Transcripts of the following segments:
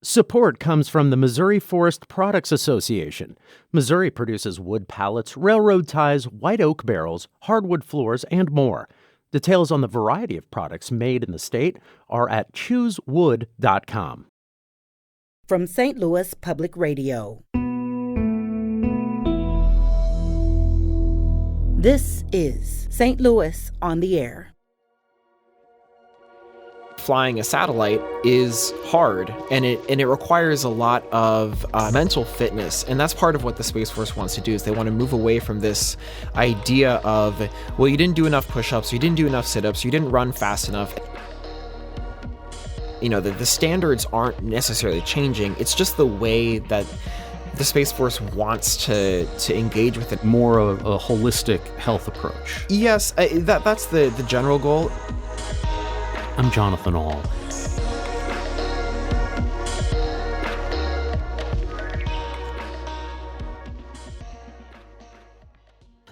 Support comes from the Missouri Forest Products Association. Missouri produces wood pallets, railroad ties, white oak barrels, hardwood floors, and more. Details on the variety of products made in the state are at choosewood.com. From St. Louis Public Radio. This is St. Louis on the Air. Flying a satellite is hard, and it requires a lot of mental fitness, and that's part of what the Space Force wants to do. Is they want to move away from this idea of, well, you didn't do enough push-ups, you didn't do enough sit-ups, you didn't run fast enough. You know, the standards aren't necessarily changing. It's just the way that the Space Force wants to engage with it. More of a holistic health approach. Yes, that's the general goal. I'm Jonathan Ahl.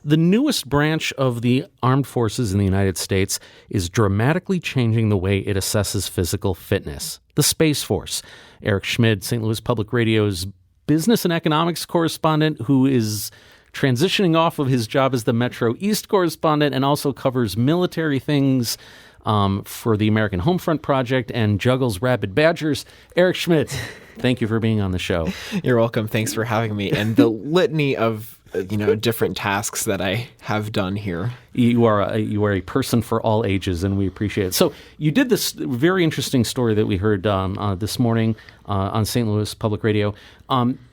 The newest branch of the armed forces in the United States is dramatically changing the way it assesses physical fitness. The Space Force. Eric Schmid, St. Louis Public Radio's business and economics correspondent, who is transitioning off of his job as the Metro East correspondent and also covers military things for the American Homefront Project and juggles rabid badgers. Eric Schmid, thank you for being on the show. You're welcome. Thanks for having me. And the litany of different tasks that I have done here. You are a person for all ages, and we appreciate it. So you did this very interesting story that we heard this morning on St. Louis Public Radio.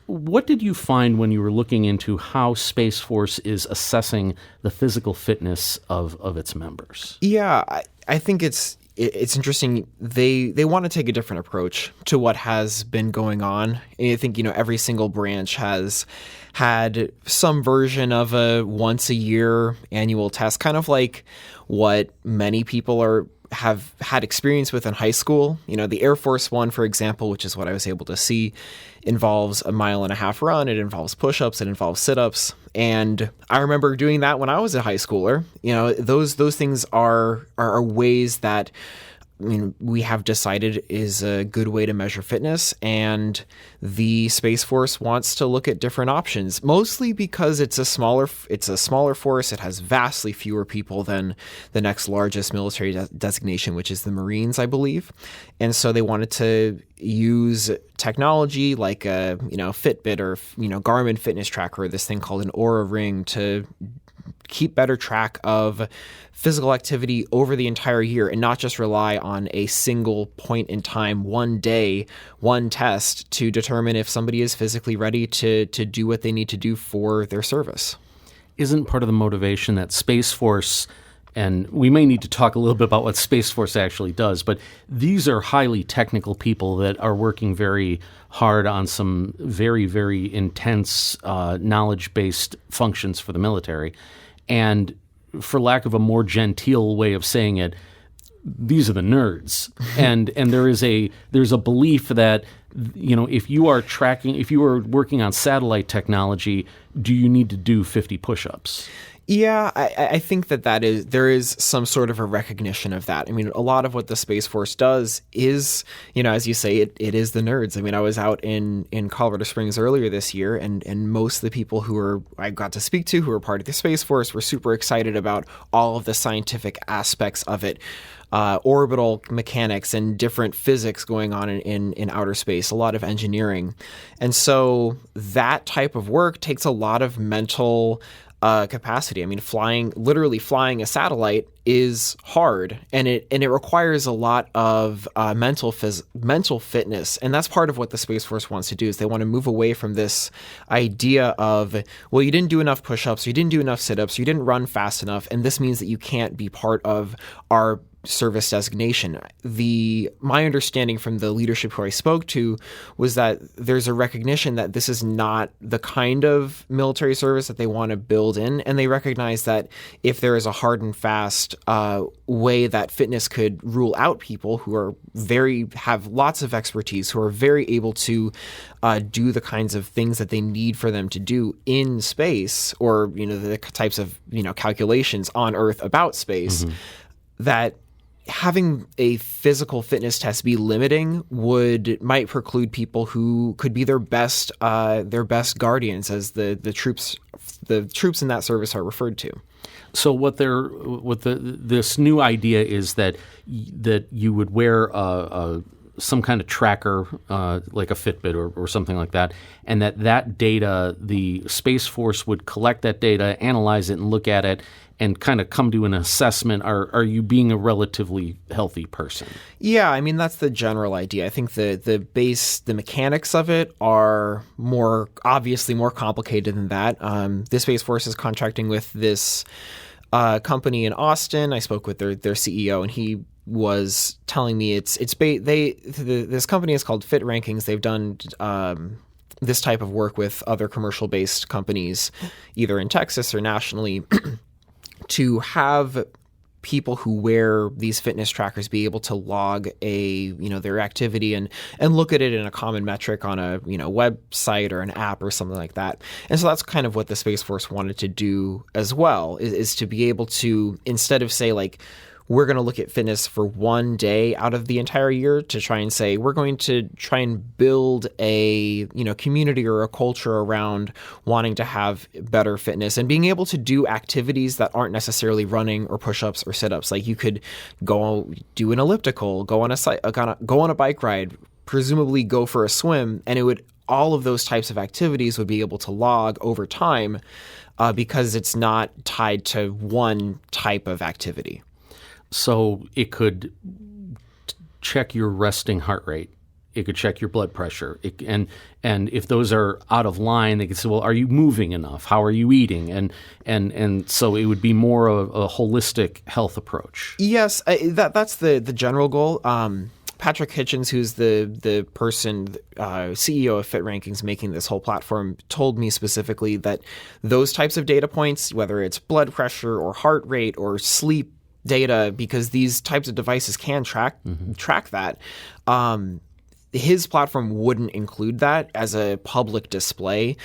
What did you find when you were looking into how Space Force is assessing the physical fitness of its members? Yeah, I think it's interesting. They want to take a different approach to what has been going on. I think, every single branch has had some version of a once a year annual test, kind of like what many people have had experience with in high school. The Air Force one, for example, which is what I was able to see, involves a 1.5 mile run. It involves push-ups. It involves sit-ups. And I remember doing that when I was a high schooler. Those things are ways that we have decided is a good way to measure fitness, and the Space Force wants to look at different options, mostly because it's a smaller force. It has vastly fewer people than the next largest military designation, which is the Marines, I believe. And so they wanted to use technology like a Fitbit or Garmin fitness tracker, this thing called an Oura Ring, to keep better track of physical activity over the entire year and not just rely on a single point in time, one day, one test to determine if somebody is physically ready to do what they need to do for their service. Isn't part of the motivation that Space Force, and we may need to talk a little bit about what Space Force actually does, but these are highly technical people that are working very hard on some very, very intense knowledge-based functions for the military. And for lack of a more genteel way of saying it, these are the nerds. and there's a belief that, if you are working on satellite technology, do you need to do 50 push-ups? Yeah, I think there is some sort of a recognition of that. A lot of what the Space Force does is, as you say, it is the nerds. I was out in Colorado Springs earlier this year, and most of the people I got to speak to who are part of the Space Force were super excited about all of the scientific aspects of it. Orbital mechanics and different physics going on in outer space, a lot of engineering. And so that type of work takes a lot of mental capacity. Literally flying a satellite is hard, and it requires a lot of mental fitness, and that's part of what the Space Force wants to do. Is they want to move away from this idea of, well, you didn't do enough push-ups, you didn't do enough sit-ups, you didn't run fast enough, and this means that you can't be part of our service designation. My understanding from the leadership who I spoke to was that there's a recognition that this is not the kind of military service that they want to build in, and they recognize that if there is a hard and fast way that fitness could rule out people who are have lots of expertise, who are very able to do the kinds of things that they need for them to do in space, or the types of calculations on Earth about space, that having a physical fitness test be limiting might preclude people who could be their best guardians, as the troops in that service are referred to. So this new idea is that you would wear some kind of tracker, like a Fitbit or something like that, and that data, the Space Force would collect that data, analyze it, and look at it, and kind of come to an assessment. Are you being a relatively healthy person? Yeah, I mean, that's the general idea. I think the mechanics of it are obviously more complicated than that. The Space Force is contracting with this company in Austin. I spoke with their CEO, and he was telling me this company is called Fit Rankings. They've done this type of work with other commercial-based companies, either in Texas or nationally, to have people who wear these fitness trackers be able to log their activity and look at it in a common metric on a website or an app or something like that. And so that's kind of what the Space Force wanted to do as well, is to be able to, instead of say like, we're going to look at fitness for one day out of the entire year, to try and say we're going to try and build a community or a culture around wanting to have better fitness and being able to do activities that aren't necessarily running or push-ups or sit-ups. Like you could go do an elliptical, go on a bike ride, presumably go for a swim, and all of those types of activities would be able to log over time because it's not tied to one type of activity. So it could check your resting heart rate. It could check your blood pressure. And if those are out of line, they could say, well, are you moving enough? How are you eating? And so it would be more of a holistic health approach. Yes, that's the general goal. Patrick Hitchens, who's the person, CEO of Fit Rankings making this whole platform, told me specifically that those types of data points, whether it's blood pressure or heart rate or sleep data, because these types of devices can track that. His platform wouldn't include that as a public display.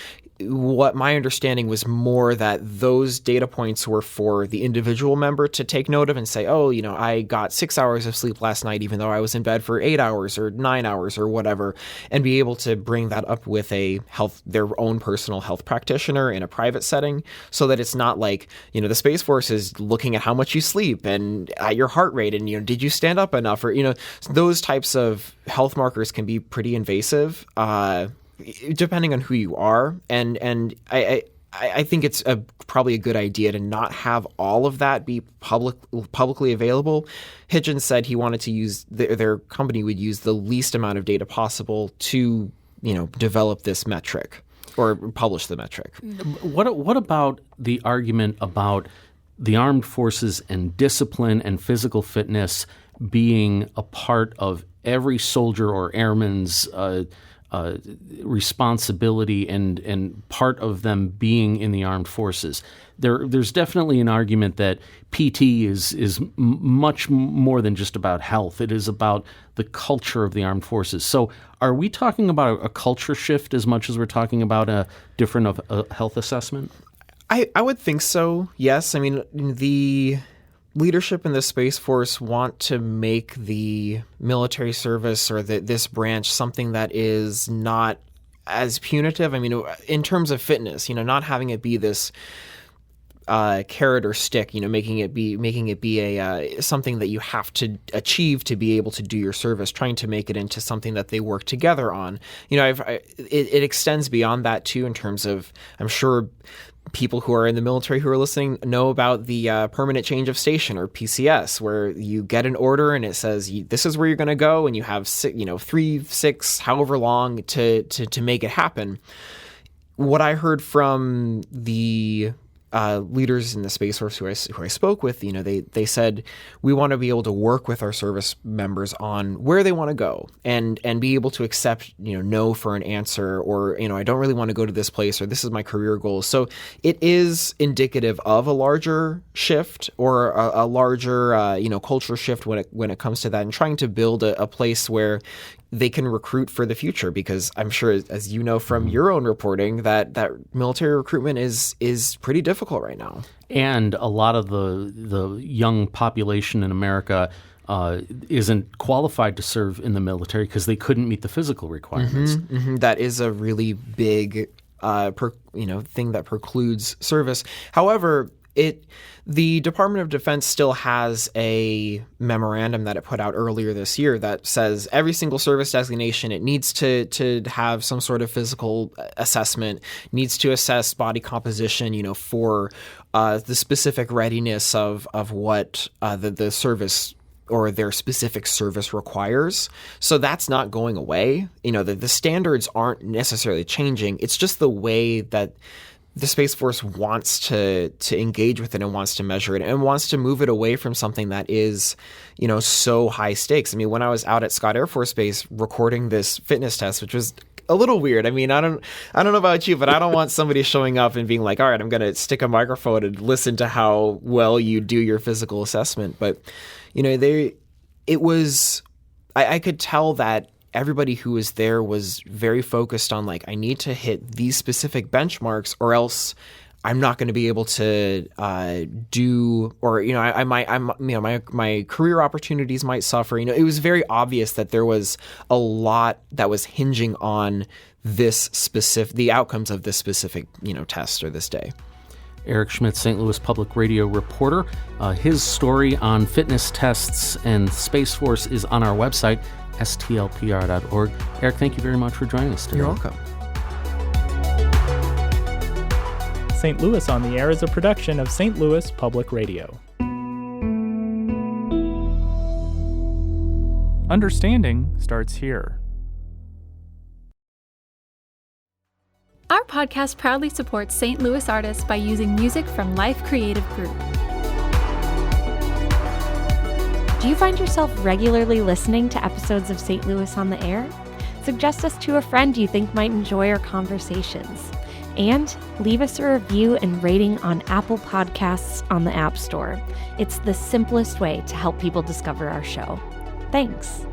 What my understanding was more that those data points were for the individual member to take note of and say, oh, I got 6 hours of sleep last night, even though I was in bed for 8 hours or 9 hours or whatever, and be able to bring that up with their own personal health practitioner in a private setting, so that it's not like, the Space Force is looking at how much you sleep and your heart rate and, did you stand up enough, or, those types of health markers can be pretty invasive, depending on who you are, and I think it's probably a good idea to not have all of that be publicly available. Hitchens said he wanted to use their company would use the least amount of data possible to develop this metric or publish the metric. What about the argument about the armed forces and discipline and physical fitness being a part of every soldier or airman's responsibility and part of them being in the armed forces? There's definitely an argument that PT is much more than just about health. It is about the culture of the armed forces. So are we talking about a culture shift as much as we're talking about a different health assessment? I would think so, yes. I mean, the leadership in the Space Force want to make the military service or this branch something that is not as punitive. I mean, in terms of fitness, not having it be this carrot or stick, making it be a something that you have to achieve to be able to do your service, trying to make it into something that they work together on. It extends beyond that too, in terms of, I'm sure people who are in the military who are listening know about the permanent change of station, or PCS, where you get an order and it says this is where you're going to go, and you have 3, 6, however long to make it happen. What I heard from the leaders in the Space Force who I spoke with, they said, we want to be able to work with our service members on where they want to go and be able to accept, no for an answer, or, I don't really want to go to this place, or this is my career goals. So it is indicative of a larger shift, or a larger, cultural shift when it comes to that, and trying to build a place where they can recruit for the future, because I'm sure, as you know from your own reporting, that military recruitment is pretty difficult right now. And a lot of the young population in America isn't qualified to serve in the military because they couldn't meet the physical requirements. That is a really big thing that precludes service. However, the Department of Defense still has a memorandum that it put out earlier this year that says every single service designation, it needs to have some sort of physical assessment, needs to assess body composition, for the specific readiness of what the service or their specific service requires. So that's not going away. The standards aren't necessarily changing. It's just the way that the Space Force wants to engage with it and wants to measure it and wants to move it away from something that is, so high stakes. I mean, when I was out at Scott Air Force Base recording this fitness test, which was a little weird. I mean, I don't know about you, but I don't want somebody showing up and being like, all right, I'm going to stick a microphone and listen to how well you do your physical assessment. But, I could tell that everybody who was there was very focused on I need to hit these specific benchmarks or else I'm not going to be able to do, or my career opportunities might suffer. It was very obvious that there was a lot that was hinging on the outcomes of this specific test or this day. Eric Schmid, St. Louis Public Radio reporter. His story on fitness tests and Space Force is on our website, STLPR.org. Eric, thank you very much for joining us today. You're welcome. St. Louis on the Air is a production of St. Louis Public Radio. Understanding starts here. Our podcast proudly supports St. Louis artists by using music from Life Creative Group. Do you find yourself regularly listening to episodes of St. Louis on the Air? Suggest us to a friend you think might enjoy our conversations. And leave us a review and rating on Apple Podcasts on the App Store. It's the simplest way to help people discover our show. Thanks.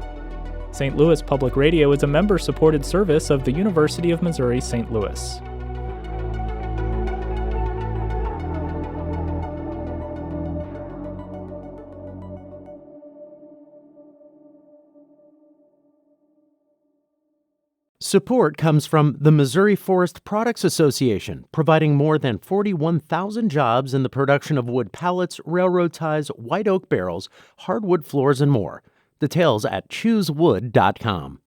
St. Louis Public Radio is a member-supported service of the University of Missouri St. Louis. Support comes from the Missouri Forest Products Association, providing more than 41,000 jobs in the production of wood pallets, railroad ties, white oak barrels, hardwood floors, and more. Details at choosewood.com.